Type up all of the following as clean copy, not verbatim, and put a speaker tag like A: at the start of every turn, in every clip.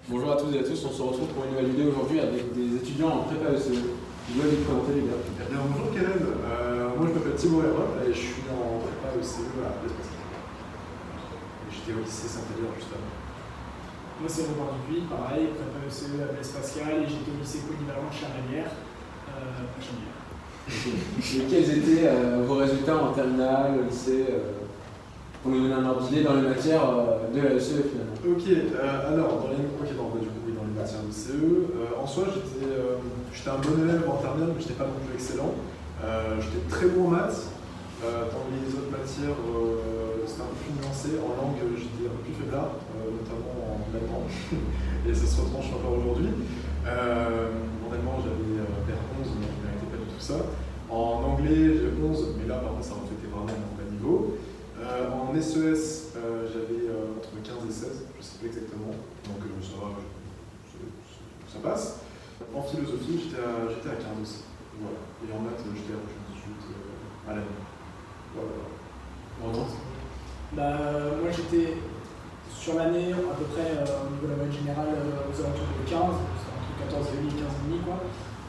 A: Bonjour à toutes et à tous, on se retrouve pour une nouvelle vidéo aujourd'hui avec des étudiants en prépa ECE. Vous pouvez vous présenter les gars.
B: Eh bien, bonjour Kellen, moi je m'appelle Thibaut Herrol et je suis en prépa ECE à Blaise Pascal. J'étais au lycée Saint-Élieur juste avant.
C: Moi c'est Robert Dupuis, pareil, prépa ECE à Blaise Pascal et j'étais au lycée polyvalent de Chamalières, à Chamalières.
A: Et quels étaient vos résultats en terminale, au lycée, pour nous donner un ordre d'idée dans les matières de la ECE finalement?
B: Ok, alors dans les matières de CE, en soi j'étais un bon élève en terminale mais j'étais pas non plus excellent. J'étais très bon en maths, dans les autres matières c'était un peu plus nuancé. En langue j'étais un peu plus faiblard, notamment en allemand, et ça se retranche encore aujourd'hui. En allemand j'avais vers 11, donc je ne méritais pas du tout ça. En anglais j'ai 11, mais là par contre ça reflétait vraiment mon bas niveau. En SES j'avais entre 15 et 16, je ne sais plus exactement, donc ça passe. En philosophie j'étais à 15 aussi, voilà. Et en maths j'étais à 18 à l'année. Voilà.
C: Moi j'étais sur l'année à peu près au niveau de la moyenne générale aux alentours de 15, c'était entre 14,5 et 15,5 quoi.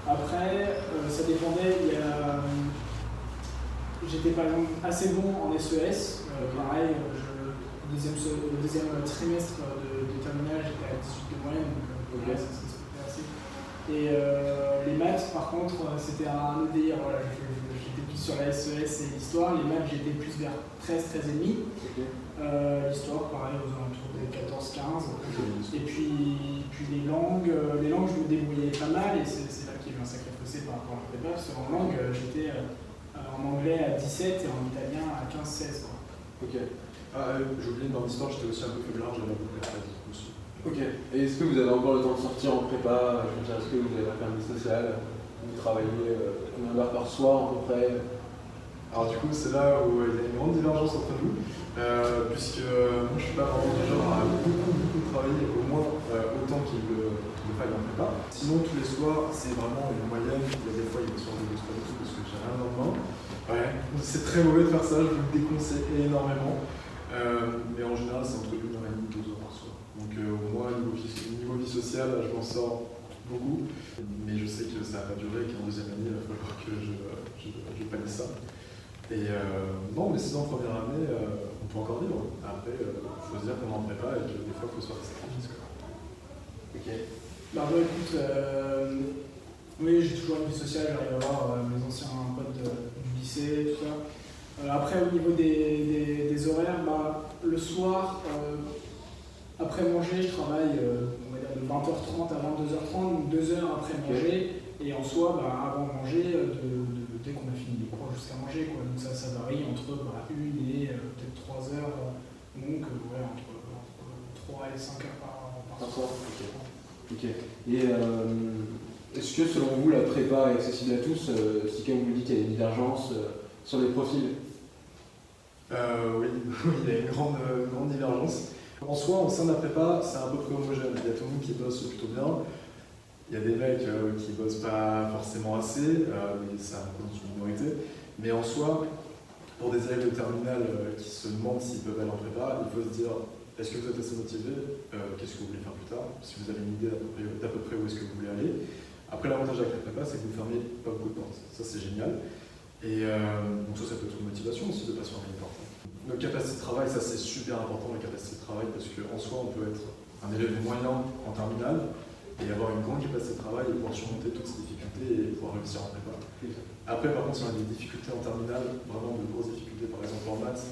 C: Après ça dépendait, j'étais par exemple assez bon en SES, pareil, le deuxième trimestre de terminale j'étais à 18 de moyenne, donc ça fait assez. Et les maths par contre c'était un autre délire, voilà, j'étais plus sur la SES et l'histoire, les maths j'étais plus vers 13,5. L'histoire pareil aux alentours des 14-15. Et puis les langues je me débrouillais pas mal et c'est là qu'il y a eu un sacré fossé par rapport à la prépa, parce qu'en langue j'étais en anglais à 17 et en italien à 15-16 quoi.
B: Ok. J'ai oublié, dans l'histoire j'étais aussi un peu faiblard, j'avais à peu près 13 aussi.
A: Ok. Et est-ce que vous avez encore le temps de sortir en prépa? Je veux dire, est-ce que vous avez un permis social? Vous travaillez combien d'heures par soir à peu près?
B: Alors du coup c'est là où il y a une grande divergence entre nous, puisque moi je suis pas vraiment du genre à beaucoup travailler, au moins autant qu'il le faille en prépa. Sinon tous les soirs c'est vraiment une moyenne, il y a des fois il y a des soirs où je ne pas du tout parce que j'ai rien dans le lendemain. Ouais, c'est très mauvais de faire ça, je vous le déconseille énormément, mais en général c'est entre 1h30 et 2 heures par soir. Donc moi niveau vie sociale je m'en sors beaucoup, mais je sais que ça va pas durer, qu'en deuxième année il va falloir que je pallie ça. Et non, mais sinon en première année, on peut encore vivre. Après, il faut se dire qu'on en prépa et que des fois il faut se faire des sacrifices.
A: Ok.
C: Écoute, oui j'ai toujours une vie sociale, j'arrive à voir mes anciens potes du lycée, tout ça. Après au niveau des horaires, le soir, après manger, je travaille on va dire de 20h30 à 22h30, donc 2 heures après manger, et en soi, avant de manger, dès qu'on a fini les cours jusqu'à manger, quoi. Donc ça varie entre 1 et peut-être 3 heures, donc entre 3 et 5 heures par soir.
A: Ok. Et est-ce que selon vous la prépa est accessible à tous, si comme vous dites qu'il y a des divergences sur les profils?
B: Oui, il y a une grande divergence. En soi, au sein de la prépa, c'est à peu près homogène. Il y a tout le monde qui bosse plutôt bien. Il y a des mecs qui bossent pas forcément assez, mais ça représente une minorité. Mais en soi, pour des élèves de terminale qui se demandent s'ils peuvent aller en prépa, il faut se dire, est-ce que vous êtes assez motivé? Qu'est-ce que vous voulez faire plus tard? Si vous avez une idée d'à peu près où est-ce que vous voulez aller. Après, l'avantage avec la prépa, c'est que vous fermez pas beaucoup de portes. Ça, c'est génial. Et donc ça peut être une motivation aussi de ne pas se fermer les portes. Nos capacités de travail, ça c'est super important, les capacités de travail, parce qu'en soi, on peut être un élève moyen en terminale et avoir une grande capacité de travail et pouvoir surmonter toutes ces difficultés et pouvoir réussir en prépa. Après, par contre, si on a des difficultés en terminale, vraiment de grosses difficultés, par exemple en maths,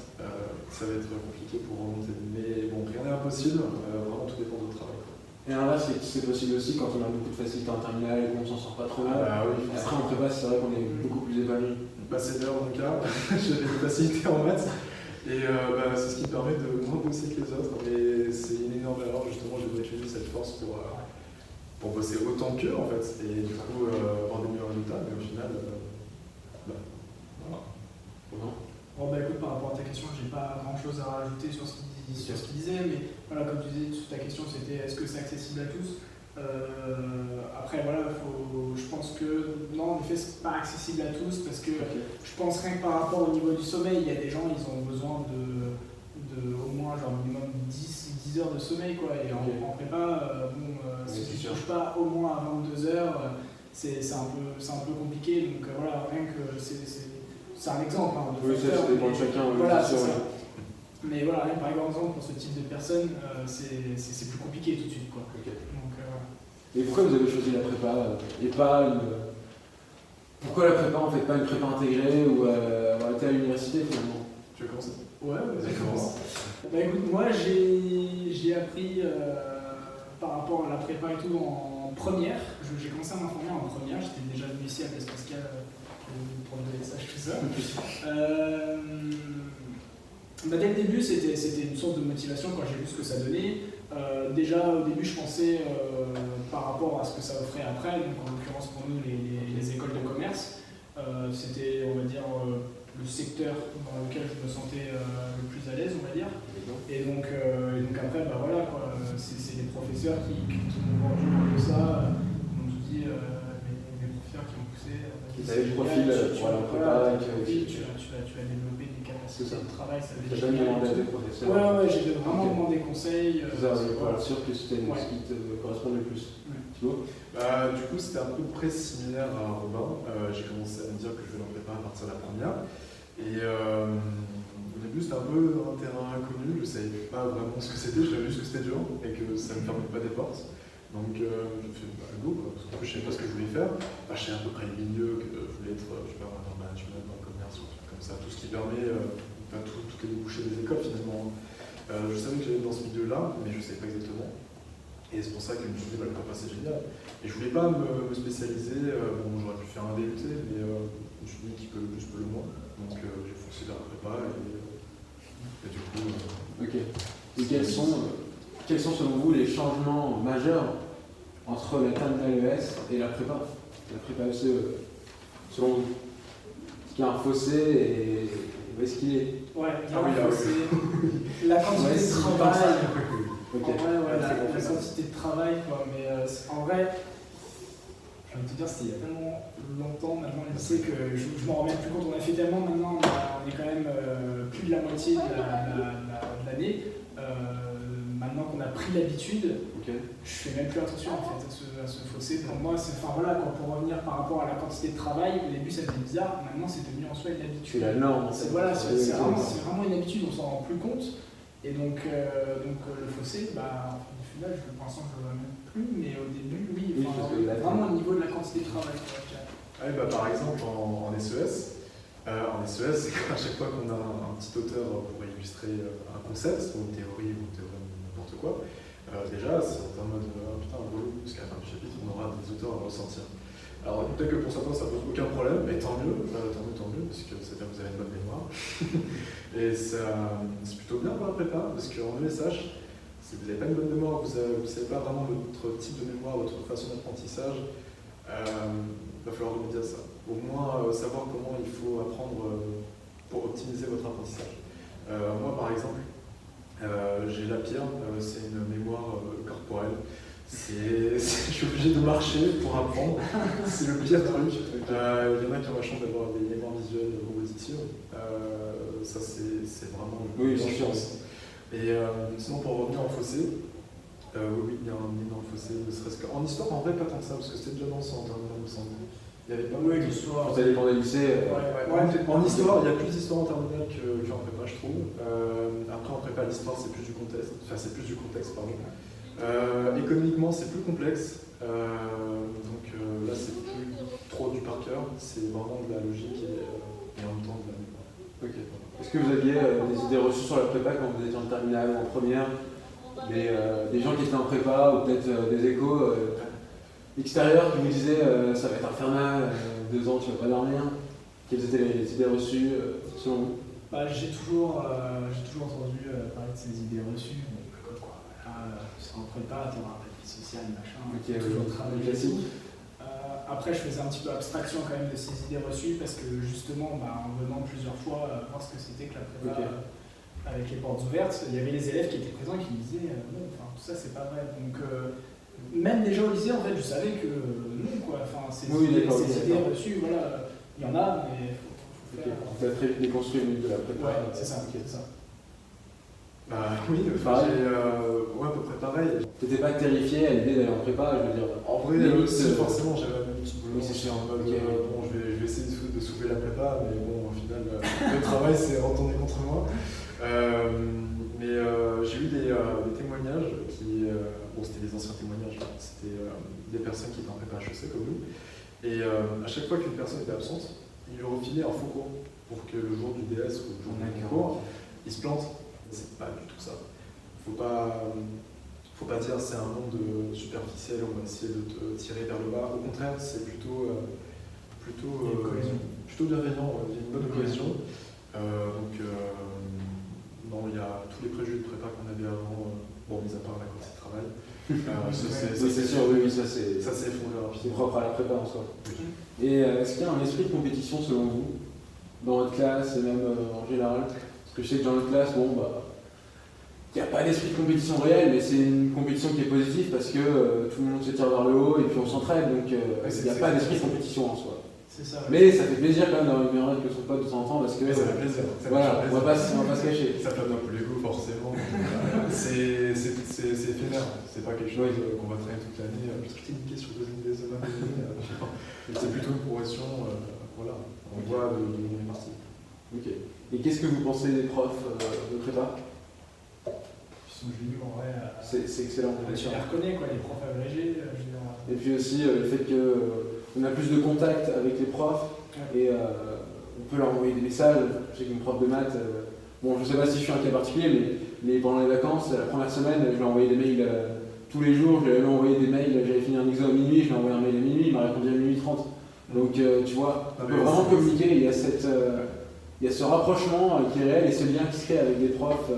B: ça va être compliqué pour remonter. Mais bon, rien n'est impossible, vraiment tout dépend de votre travail.
A: Et l'inverse, c'est possible aussi quand on a beaucoup de facilité en terminale et qu'on s'en sort pas trop mal.
B: Oui,
A: après, en prépa, c'est vrai qu'on est beaucoup plus épanoui.
B: C'est d'ailleurs mon cas, j'avais des facilités en maths. Et c'est ce qui permet de moins bosser que les autres, mais c'est une énorme erreur, justement j'ai utilisé cette force pour bosser autant qu'eux en fait, et du coup avoir des meilleurs résultats, mais au final, voilà.
C: Écoute, par rapport à ta question, j'ai pas grand chose à rajouter sur ce qu'il disait, mais voilà, comme tu disais, ta question c'était est-ce que c'est accessible à tous? Après voilà, je pense que non, en effet c'est pas accessible à tous parce que je pense rien que par rapport au niveau du sommeil, il y a des gens ils ont besoin de au moins genre minimum 10 heures de sommeil quoi, et en prépa, couches pas au moins à 22h, c'est un peu compliqué. Donc voilà, rien que c'est un exemple. Hein,
A: oui, ça dépend de chacun.
C: Voilà, c'est ça. Mais voilà, par exemple, pour ce type de personnes, c'est plus compliqué tout de suite. Quoi.
A: Okay.
C: Donc,
A: et pourquoi vous avez choisi la prépa et pas une... Pourquoi la prépa, en fait, pas une prépa intégrée ou été à l'université finalement?
B: Tu veux commencer?
C: Ouais, commence. Bah écoute, moi j'ai appris par rapport à la prépa et tout en première. J'ai commencé à m'informer en première, j'étais déjà venu ici à Blaise Pascal pour le DSH, tout ça. Bah dès le début, c'était une source de motivation quand j'ai vu ce que ça donnait. Déjà au début, je pensais par rapport à ce que ça offrait après, donc en l'occurrence pour nous les écoles de commerce, c'était on va dire le secteur dans lequel je me sentais le plus à l'aise, on va dire. Et donc après, bah voilà, c'est les professeurs qui m'ont vendu un peu ça, ils m'ont tout dit, mes professeurs qui m'ont poussé.
A: Qui avaient le profil pour aller en prépa.
C: Tu vas développer des capacités de travail, ça veut dire.
A: Tu n'as jamais demandé à des professeurs?
C: Ouais, j'ai vraiment demandé conseil.
A: C'est ça, pour être sûr que c'était ce qui te correspondait le plus. Thibaut?
B: Du coup, c'était à peu près similaire à Robin. J'ai commencé à me dire que je vais en prépa à partir de la première. Et au début, c'était un peu un terrain inconnu. Je ne savais pas vraiment ce que c'était. Je savais juste que c'était dur et que ça ne me fermait pas des portes. Donc, je fais go, quoi, parce que je ne savais pas ce que je voulais faire. Je savais à peu près le milieu, que je voulais être, je sais pas, dans le management, dans le commerce, ou comme ça, tout ce qui permet, toutes les débouchés des écoles finalement. Je savais que j'allais dans ce milieu-là, mais je ne savais pas exactement. Et c'est pour ça que je me suis dit, le prépa c'est génial. Et je ne voulais pas me spécialiser, j'aurais pu faire un DUT, mais je me suis dit qui peut le plus peut le moins. Donc j'ai foncé vers la prépa et du coup.
A: Ok. Et quels sont selon vous les changements majeurs entre la terminale ES et la prépa ECE, selon vous? Est-ce qu'il y a un fossé et où est-ce qu'il est?
C: Ouais, il y a un fossé. La quantité de travail. Okay. En vrai, la quantité de travail, quoi. Mais en vrai, je vais te dire, c'était il y a tellement longtemps maintenant, je sais que je m'en remets plus compte. On a fait tellement maintenant, on est quand même plus de la moitié de l'année. Maintenant qu'on a pris l'habitude, je fais même plus attention en fait à ce fossé. Pour moi, pour revenir par rapport à la quantité de travail, au début ça faisait bizarre, maintenant c'est devenu en soi une habitude.
A: C'est la norme.
C: C'est vraiment une habitude, on s'en rend plus compte. Et donc le fossé, au final, pour l'instant je ne le vois même plus, mais au début, oui, vraiment au niveau de la quantité de travail.
B: Par exemple, en SES, c'est qu'à chaque fois qu'on a un petit auteur pour illustrer un concept, ou une théorie, ou n'importe quoi, déjà, c'est en mode relou, parce qu'à la fin du chapitre, on aura des auteurs à ressortir. Alors, peut-être que pour certains, ça pose aucun problème, mais tant mieux, parce que ça veut dire que vous avez une bonne mémoire. Et c'est plutôt bien pour la prépa, parce qu'en ESH, si vous n'avez pas une bonne mémoire, vous ne savez pas vraiment votre type de mémoire, votre façon d'apprentissage, il va falloir remédier à ça. Au moins, savoir comment il faut apprendre pour optimiser votre apprentissage. Moi, par exemple, j'ai la pire, c'est une mémoire corporelle. Je suis obligé de marcher pour apprendre, c'est le pire truc. Il y en a qui ont la chance d'avoir des mémoires visuelles ou auditives. Ça, c'est vraiment
A: une
B: chance. Et sinon, pour revenir en fossé, oui, il y a un énorme fossé, ne serait-ce qu'en histoire, en vrai, pas tant que ça, parce que c'était déjà dans le centre, il me semble. Il y avait pas mal d'histoire.
A: Ça dépend des lycées.
B: En histoire, il y a plus d'histoire en terminale qu'en prépa, je trouve. Après, en prépa, l'histoire, c'est plus du contexte. Pardon. Économiquement, c'est plus complexe. Donc là, c'est plus trop du par cœur. C'est vraiment de la logique et en même temps de la mémoire.
A: Okay. Est-ce que vous aviez des idées reçues sur la prépa quand vous étiez en terminale ou en première? Des gens qui étaient en prépa ou peut-être des échos extérieurs qui vous disaient ça va être infernal, 2 ans tu vas pas dormir. Quelles étaient les idées reçues selon vous?
C: J'ai toujours entendu parler de ces idées reçues. Tu seras en prépa, tu auras un vie sociale, machin. Toujours travailler classique. Après, je faisais un petit peu abstraction quand même de ces idées reçues parce que justement, en venant plusieurs fois voir ce que c'était que la prépa avec les portes ouvertes, il y avait les élèves qui étaient présents et qui me disaient non, tout ça c'est pas vrai. Donc même déjà au lycée, en fait, je savais que non, quoi. Ces idées reçues, voilà, il y en a, mais faut faire.
A: Tu as très vite déconstruit le mythe de la prépa.
C: Ouais, c'est ça.
B: Bah oui,
A: Pareil.
B: ouais, à peu près pareil.
A: T'étais pas terrifié à l'idée d'aller en prépa, je veux dire.
B: En vrai,
A: Limite,
B: si, forcément, j'avais un petit boulot,
A: oui, c'est
B: j'étais en mode,
A: ok.
B: bon, je vais essayer de soulever la prépa, mais bon, au final, le travail s'est retourné contre moi. J'ai eu des témoignages qui, bon, c'était des anciens témoignages, c'était des personnes qui étaient en prépa HEC comme nous, et à chaque fois qu'une personne était absente, ils lui refilaient un faux cours pour que le jour du DS ou le jour du cours, il se plante. C'est pas du tout ça. Faut pas dire c'est un monde superficiel, on va essayer de te tirer vers le bas. Au contraire, c'est plutôt bienveillant, il y a une bonne cohésion. Non, il y a tous les préjugés de prépa qu'on avait avant, bon, mis à part la quantité de travail.
A: C'est sûr, oui, ça c'est
B: effondré rapidement.
A: c'est propre à la prépa en soi.
B: Oui.
A: Et est-ce qu'il y a un esprit de compétition selon vous, dans votre classe et même en général? Parce que je sais que dans notre classe, bon, bah, il n'y a pas d'esprit de compétition réel, mais c'est une compétition qui est positive parce que tout le monde se tire vers le haut et puis on s'entraide, donc il n'y a pas d'esprit de compétition en soi.
C: C'est ça.
A: Mais ça fait plaisir quand même d'avoir une meilleure note que son pote de temps en temps parce que.
B: Mais ça fait plaisir.
A: Voilà, on va pas se cacher.
B: Ça flatte un peu l'ego, forcément. C'est éphémère, c'est pas quelque chose qu'on va traîner toute l'année. Juste cliquer sur 2 idées de c'est plutôt une progression, voilà. On voit de où on est parti.
A: Ok. Et qu'est-ce que vous pensez des profs de prépa?
C: Ils sont géniaux en vrai.
A: C'est excellent.
C: Tu les reconnais, quoi, les profs agrégés. Je veux dire.
A: Et puis aussi le fait qu'on a plus de contact avec les profs et on peut leur envoyer des messages. Je sais qu'une prof de maths, bon, je sais pas si je suis un cas particulier, mais pendant les vacances, la première semaine, je lui ai envoyé des mails tous les jours. Je lui ai envoyé des mails, j'avais fini un exo à minuit, je lui ai envoyé un mail à minuit, il m'a répondu à minuit 30. Donc tu vois, on peut vraiment communiquer. Il y a ce rapprochement qui est réel et ce lien qui se crée avec des profs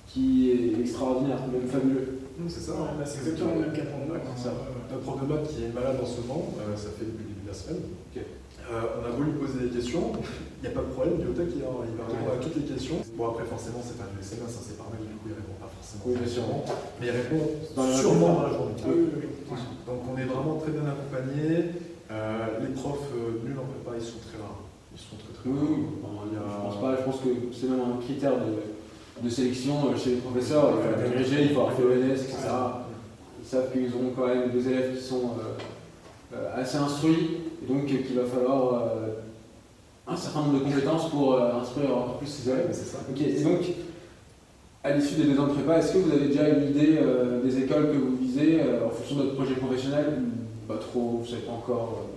A: qui est extraordinaire, même fabuleux.
B: C'est ça.
C: Ouais, c'est exactement le même cas pour nous.
B: C'est ça. Notre prof de maths qui est malade en ce moment, ça fait depuis le début de la semaine.
A: Okay.
B: On a voulu lui poser des questions, il n'y a pas de problème, il est au taquet, il va répondre à toutes les questions. Bon, après, forcément, c'est pas du SMS, c'est par mail, du coup, il répond pas forcément.
A: Oui, bien sûr.
B: Mais il répond sûrement dans la journée. Donc, on est vraiment très bien accompagnés. Les profs nuls en prépa, ils sont très rares. Ils sont très rares.
A: Oui. Je pense pas, je pense que c'est même un critère de sélection chez les professeurs. Il faut être agrégé, il faut avoir fait l'ENS, etc. Ils savent qu'ils auront quand même des élèves qui sont assez instruits, et donc qu'il va falloir un certain nombre de compétences pour instruire encore plus ces élèves.
B: C'est ça.
A: Ok, et donc, à l'issue des 2 ans de prépa, est-ce que vous avez déjà une idée des écoles que vous visez en fonction de votre projet professionnel? Pas trop, vous savez pas encore.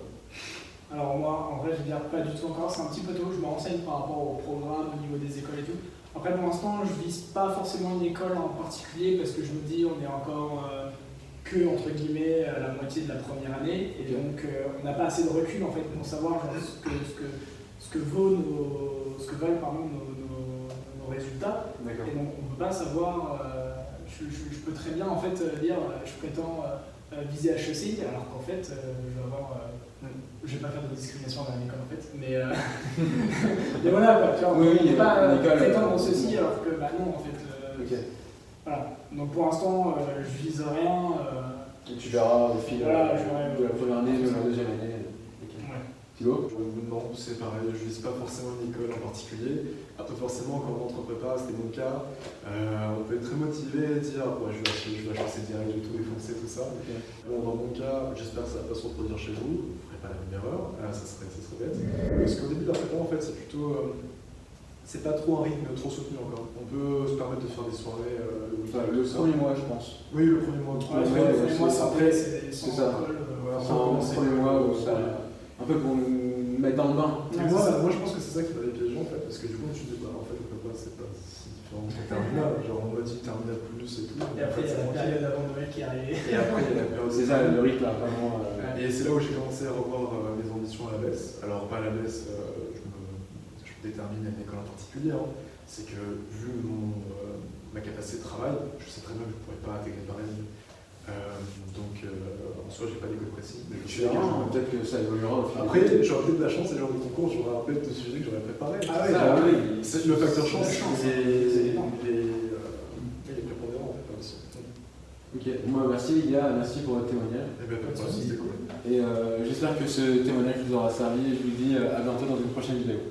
C: Alors moi, en vrai, je dirais pas du tout encore, c'est un petit peu tôt, je me renseigne par rapport au programme, au niveau des écoles et tout. Après, pour l'instant, je vise pas forcément une école en particulier parce que je me dis on est encore que, entre guillemets, à la moitié de la première année et donc on n'a pas assez de recul en fait pour savoir genre, ce que veulent nos résultats. Et donc on ne peut pas savoir, je peux très bien en fait dire je prétends viser HEC alors qu'en fait je vais avoir... je vais pas faire de discrimination dans l'école en fait, mais voilà quoi, tu vois, on ne peut pas prétendre ceci alors que bah non en fait. Voilà, donc pour l'instant je vise rien.
A: Et tu verras au fil de la première année, de la deuxième année. Thibaut?
B: Non, c'est pareil, je vise pas forcément une école en particulier. Après forcément quand on rentre en prépa, c'était mon cas, on peut être très motivé et dire ouais, je vais acheter direct, je vais tout défoncer, tout ça. Bon, dans mon cas, j'espère que ça va pas se reproduire chez vous, vous ne ferez pas la même erreur, ça serait bête. Parce qu'au début de la prépa en fait c'est plutôt... c'est pas trop un rythme trop soutenu encore. On peut se permettre de faire des soirées le week-end.
A: Le premier mois je pense.
B: Oui, le premier mois.
C: Le premier mois c'est après, c'est
A: ça.
C: C'est
A: le premier mois où ça... Un peu pour nous mettre dans le bain.
B: Moi je pense que c'est ça qui va les piéger en fait, parce que du coup tu dis bah en fait le prépa c'est pas si différent qu'un terminal, genre on m'a dit terminal plus et tout.
C: Et après il y a la période avant Noël qui arrive.
B: Et après il y a la période.
A: C'est ça le rythme là, vraiment.
B: Et c'est là où j'ai commencé à revoir mes ambitions à la baisse. Alors pas à la baisse, je détermine une école en particulier, hein. C'est que vu ma capacité de travail, je sais très bien que je ne pourrais pas intégrer pareil. Donc en soi j'ai pas d'école précise.
A: Peut-être que ça évoluera au final.
B: Après j'aurais peut-être de la chance et genre de concours, j'aurais un peu de sujets que j'aurais préparé.
A: Oui.
B: C'est le facteur chance, il est prépondérant en fait aussi.
A: Ok, moi merci les gars, merci pour votre témoignage.
B: Et bien pas de problème, c'était cool.
A: Et j'espère que ce témoignage vous aura servi et je vous dis à bientôt dans une prochaine vidéo.